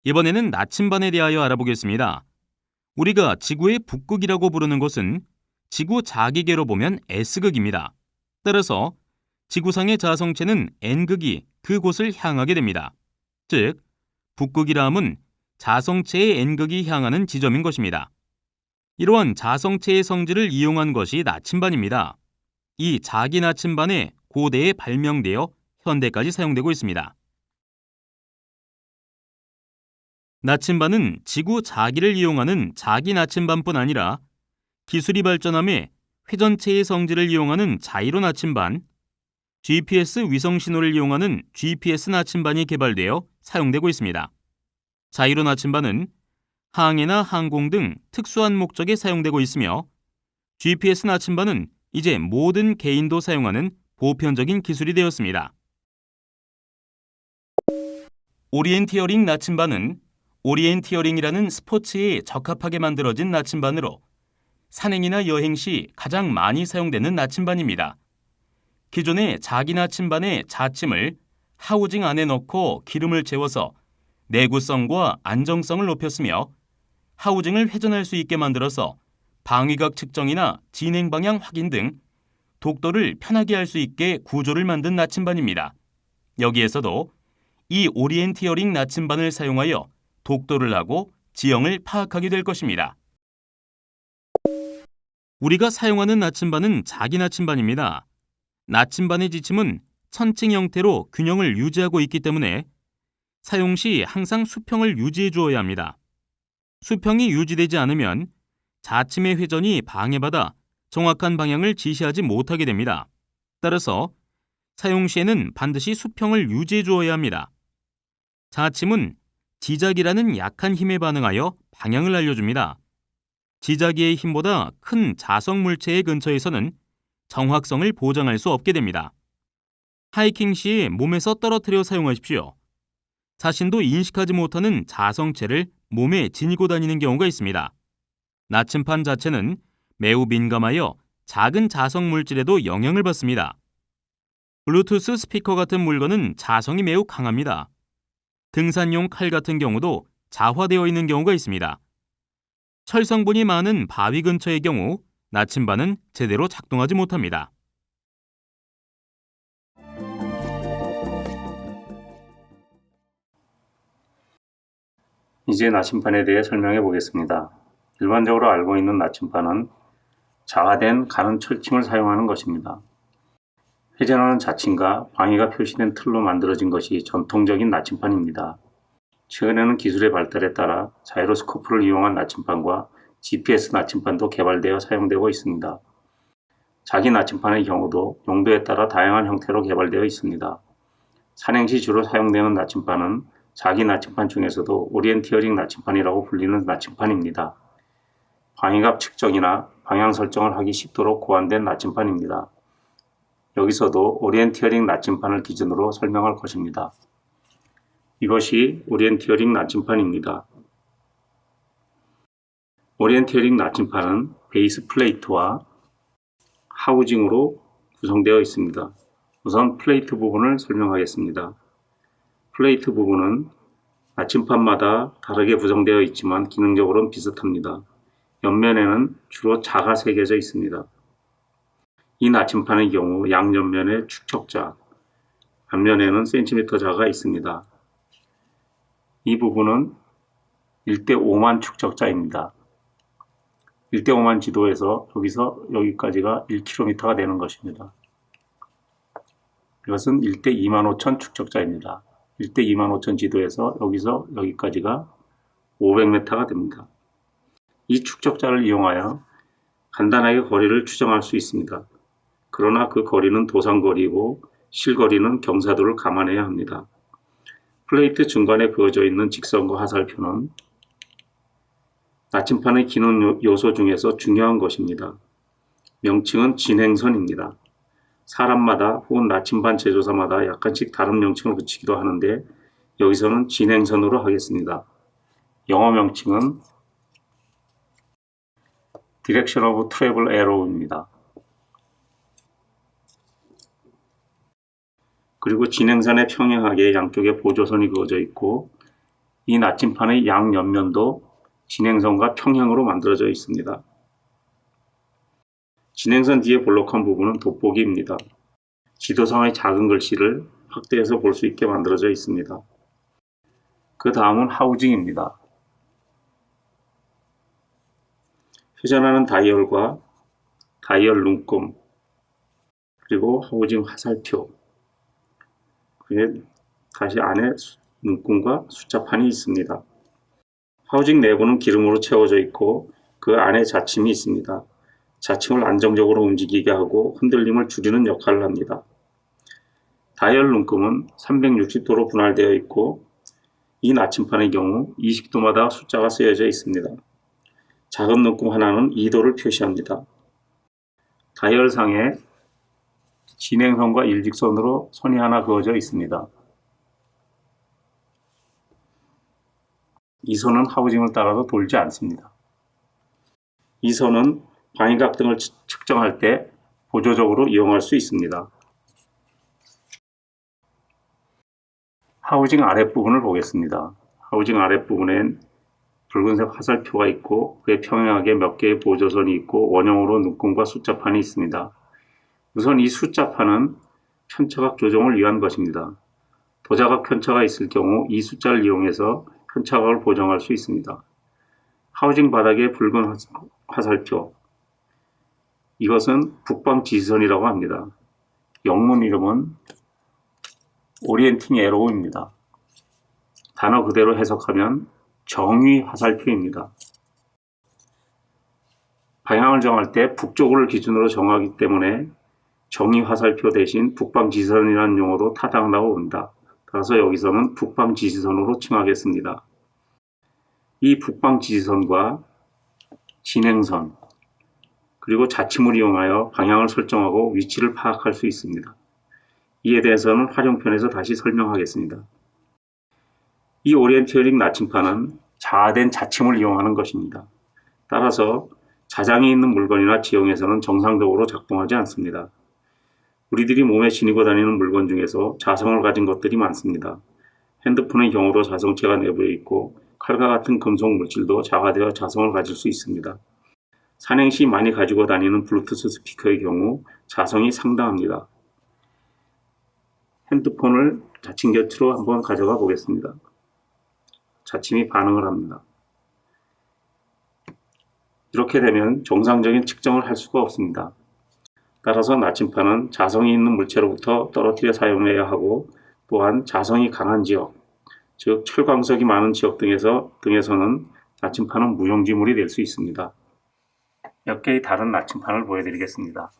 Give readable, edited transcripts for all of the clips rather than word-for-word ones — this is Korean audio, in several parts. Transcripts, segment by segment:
이번에는 나침반에 대하여 알아보겠습니다. 우리가 지구의 북극이라고 부르는 곳은 지구 자기계로 보면 S극입니다. 따라서 지구상의 자성체는 N극이 그곳을 향하게 됩니다. 즉, 북극이라 함은 자성체의 N극이 향하는 지점인 것입니다. 이러한 자성체의 성질을 이용한 것이 나침반입니다. 이 자기 나침반에 고대에 발명되어 현대까지 사용되고 있습니다. 나침반은 지구 자기를 이용하는 자기 나침반뿐 아니라 기술이 발전함에 회전체의 성질을 이용하는 자이로 나침반, GPS 위성 신호를 이용하는 GPS 나침반이 개발되어 사용되고 있습니다. 자이로 나침반은 항해나 항공 등 특수한 목적에 사용되고 있으며 GPS 나침반은 이제 모든 개인도 사용하는 보편적인 기술이 되었습니다. 오리엔티어링 나침반은 오리엔티어링이라는 스포츠에 적합하게 만들어진 나침반으로 산행이나 여행 시 가장 많이 사용되는 나침반입니다. 기존의 자기 나침반의 자침을 하우징 안에 넣고 기름을 채워서 내구성과 안정성을 높였으며 하우징을 회전할 수 있게 만들어서 방위각 측정이나 진행 방향 확인 등 독도를 편하게 할 수 있게 구조를 만든 나침반입니다. 여기에서도 이 오리엔티어링 나침반을 사용하여 독도를 하고 지형을 파악하게 될 것입니다. 우리가 사용하는 나침반은 자기 나침반입니다. 나침반의 지침은 천칭 형태로 균형을 유지하고 있기 때문에 사용 시 항상 수평을 유지해 주어야 합니다. 수평이 유지되지 않으면 자침의 회전이 방해받아 정확한 방향을 지시하지 못하게 됩니다. 따라서 사용 시에는 반드시 수평을 유지해 주어야 합니다. 자침은 지자기라는 약한 힘에 반응하여 방향을 알려줍니다. 지자기의 힘보다 큰 자석 물체의 근처에서는 정확성을 보장할 수 없게 됩니다. 하이킹 시 몸에서 떨어뜨려 사용하십시오. 자신도 인식하지 못하는 자성체를 몸에 지니고 다니는 경우가 있습니다. 나침반 자체는 매우 민감하여 작은 자석 물질에도 영향을 받습니다. 블루투스 스피커 같은 물건은 자성이 매우 강합니다. 등산용 칼 같은 경우도 자화되어 있는 경우가 있습니다. 철성분이 많은 바위 근처의 경우 나침반은 제대로 작동하지 못합니다. 이제 나침반에 대해 설명해 보겠습니다. 일반적으로 알고 있는 나침반은 자화된 가는 철침을 사용하는 것입니다. 회전하는 자침과 방위가 표시된 틀로 만들어진 것이 전통적인 나침반입니다. 최근에는 기술의 발달에 따라 자이로스코프를 이용한 나침반과 GPS 나침반도 개발되어 사용되고 있습니다. 자기 나침반의 경우도 용도에 따라 다양한 형태로 개발되어 있습니다. 산행 시 주로 사용되는 나침반은 자기 나침반 중에서도 오리엔티어링 나침반이라고 불리는 나침반입니다. 방위갑 측정이나 방향 설정을 하기 쉽도록 고안된 나침반입니다. 여기서도 오리엔티어링 나침반을 기준으로 설명할 것입니다. 이것이 오리엔티어링 나침반입니다. 오리엔티어링 나침반은 베이스 플레이트와 하우징으로 구성되어 있습니다. 우선 플레이트 부분을 설명하겠습니다. 플레이트 부분은 나침반마다 다르게 구성되어 있지만 기능적으로는 비슷합니다. 옆면에는 주로 자가 새겨져 있습니다. 이 나침반의 경우 양옆면에 축척자, 앞면에는 센티미터 자가 있습니다. 이 부분은 1:5만 축적자입니다. 1:5만 지도에서 여기서 여기까지가 1km가 되는 것입니다. 이것은 1:25,000 축적자입니다. 1:25,000 지도에서 여기서 여기까지가 500m가 됩니다. 이 축적자를 이용하여 간단하게 거리를 추정할 수 있습니다. 그러나 그 거리는 도상거리이고 실거리는 경사도를 감안해야 합니다. 플레이트 중간에 그어져 있는 직선과 화살표는 나침반의 기능 요소 중에서 중요한 것입니다. 명칭은 진행선입니다. 사람마다 혹은 나침반 제조사마다 약간씩 다른 명칭을 붙이기도 하는데 여기서는 진행선으로 하겠습니다. 영어 명칭은 Direction of Travel Arrow입니다. 그리고 진행선에 평행하게 양쪽에 보조선이 그어져 있고 이 나침판의 양옆면도 진행선과 평행으로 만들어져 있습니다. 진행선 뒤에 볼록한 부분은 돋보기입니다. 지도상의 작은 글씨를 확대해서 볼 수 있게 만들어져 있습니다. 그 다음은 하우징입니다. 회전하는 다이얼과 다이얼 눈금, 그리고 하우징 화살표, 그게 다시 안에 눈금과 숫자판이 있습니다. 하우징 내부는 기름으로 채워져 있고 그 안에 자침이 있습니다. 자침을 안정적으로 움직이게 하고 흔들림을 줄이는 역할을 합니다. 다이얼 눈금은 360도로 분할되어 있고 이 나침판의 경우 20도마다 숫자가 쓰여져 있습니다. 작은 눈금 하나는 2도를 표시합니다. 다이얼상에 진행선과 일직선으로 선이 하나 그어져 있습니다. 이 선은 하우징을 따라서 돌지 않습니다. 이 선은 방위각 등을 측정할 때 보조적으로 이용할 수 있습니다. 하우징 아랫부분을 보겠습니다. 하우징 아랫부분엔 붉은색 화살표가 있고 그에 평행하게 몇 개의 보조선이 있고 원형으로 눈금과 숫자판이 있습니다. 우선 이 숫자판은 편차각 조정을 위한 것입니다. 도자각 편차가 있을 경우 이 숫자를 이용해서 편차각을 보정할 수 있습니다. 하우징 바닥의 붉은 화살표, 이것은 북방 지지선이라고 합니다. 영문 이름은 오리엔팅 에로우입니다. 단어 그대로 해석하면 정위 화살표입니다. 방향을 정할 때 북쪽을 기준으로 정하기 때문에 정위 화살표 대신 북방 지지선이라는 용어도 타당하다고 본다. 따라서 여기서는 북방 지지선으로 칭하겠습니다. 이 북방 지지선과 진행선, 그리고 자침을 이용하여 방향을 설정하고 위치를 파악할 수 있습니다. 이에 대해서는 활용편에서 다시 설명하겠습니다. 이 오리엔티어링 나침판은 자아된 자침을 이용하는 것입니다. 따라서 자장이 있는 물건이나 지형에서는 정상적으로 작동하지 않습니다. 우리들이 몸에 지니고 다니는 물건 중에서 자성을 가진 것들이 많습니다. 핸드폰의 경우도 자성체가 내부에 있고 칼과 같은 금속 물질도 자가되어 자성을 가질 수 있습니다. 산행시 많이 가지고 다니는 블루투스 스피커의 경우 자성이 상당합니다. 핸드폰을 자침 곁으로 한번 가져가 보겠습니다. 자침이 반응을 합니다. 이렇게 되면 정상적인 측정을 할 수가 없습니다. 따라서 나침판은 자성이 있는 물체로부터 떨어뜨려 사용해야 하고 또한 자성이 강한 지역, 즉 철광석이 많은 지역 등에서는 나침판은 무용지물이 될 수 있습니다. 몇 개의 다른 나침판을 보여드리겠습니다.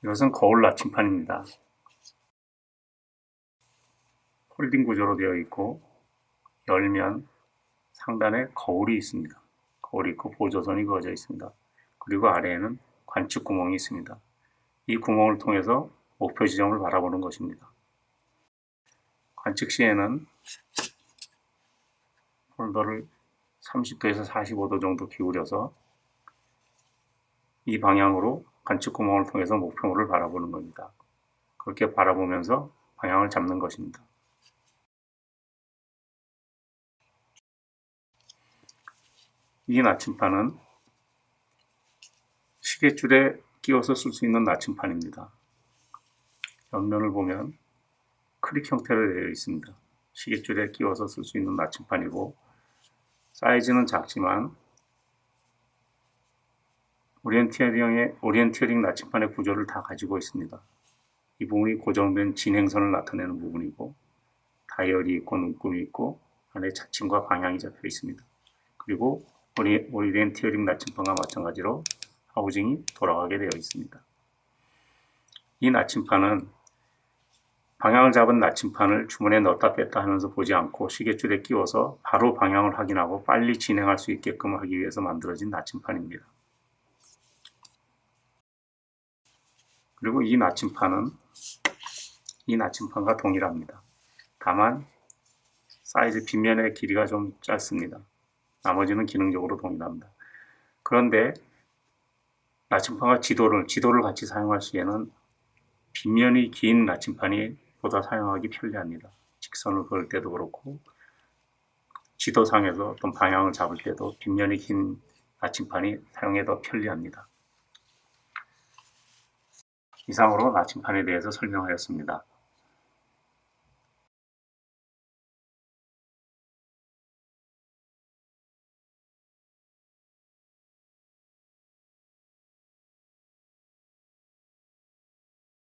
이것은 거울 나침판입니다. 폴딩 구조로 되어 있고 열면 상단에 거울이 있습니다. 거울이 있고 보조선이 그어져 있습니다. 그리고 아래에는 관측 구멍이 있습니다. 이 구멍을 통해서 목표 지점을 바라보는 것입니다. 관측 시에는 폴더를 30도에서 45도 정도 기울여서 이 방향으로 관측 구멍을 통해서 목표물을 바라보는 겁니다. 그렇게 바라보면서 방향을 잡는 것입니다. 이 나침판은 시계줄에 끼워서 쓸 수 있는 나침판입니다. 옆면을 보면 크릭 형태로 되어 있습니다. 시계줄에 끼워서 쓸 수 있는 나침판이고 사이즈는 작지만 오리엔티어링 나침판의 구조를 다 가지고 있습니다. 이 부분이 고정된 진행선을 나타내는 부분이고 다이얼이 있고 눈금이 있고 안에 자침과 방향이 잡혀 있습니다. 그리고 오리엔티어링 나침판과 마찬가지로 하우징이 돌아가게 되어 있습니다. 이 나침판은 방향을 잡은 나침판을 주머니에 넣었다 뺐다 하면서 보지 않고 시계줄에 끼워서 바로 방향을 확인하고 빨리 진행할 수 있게끔 하기 위해서 만들어진 나침판입니다. 그리고 이 나침판은 이 나침판과 동일합니다. 다만 사이즈 빗면의 길이가 좀 짧습니다. 나머지는 기능적으로 동일합니다. 그런데 나침판과 지도를 같이 사용할 시에는 빗면이 긴 나침판이 보다 사용하기 편리합니다. 직선을 그을 때도 그렇고 지도상에서 어떤 방향을 잡을 때도 뒷면이 긴 나침판이 사용에 더 편리합니다. 이상으로 나침판에 대해서 설명하였습니다.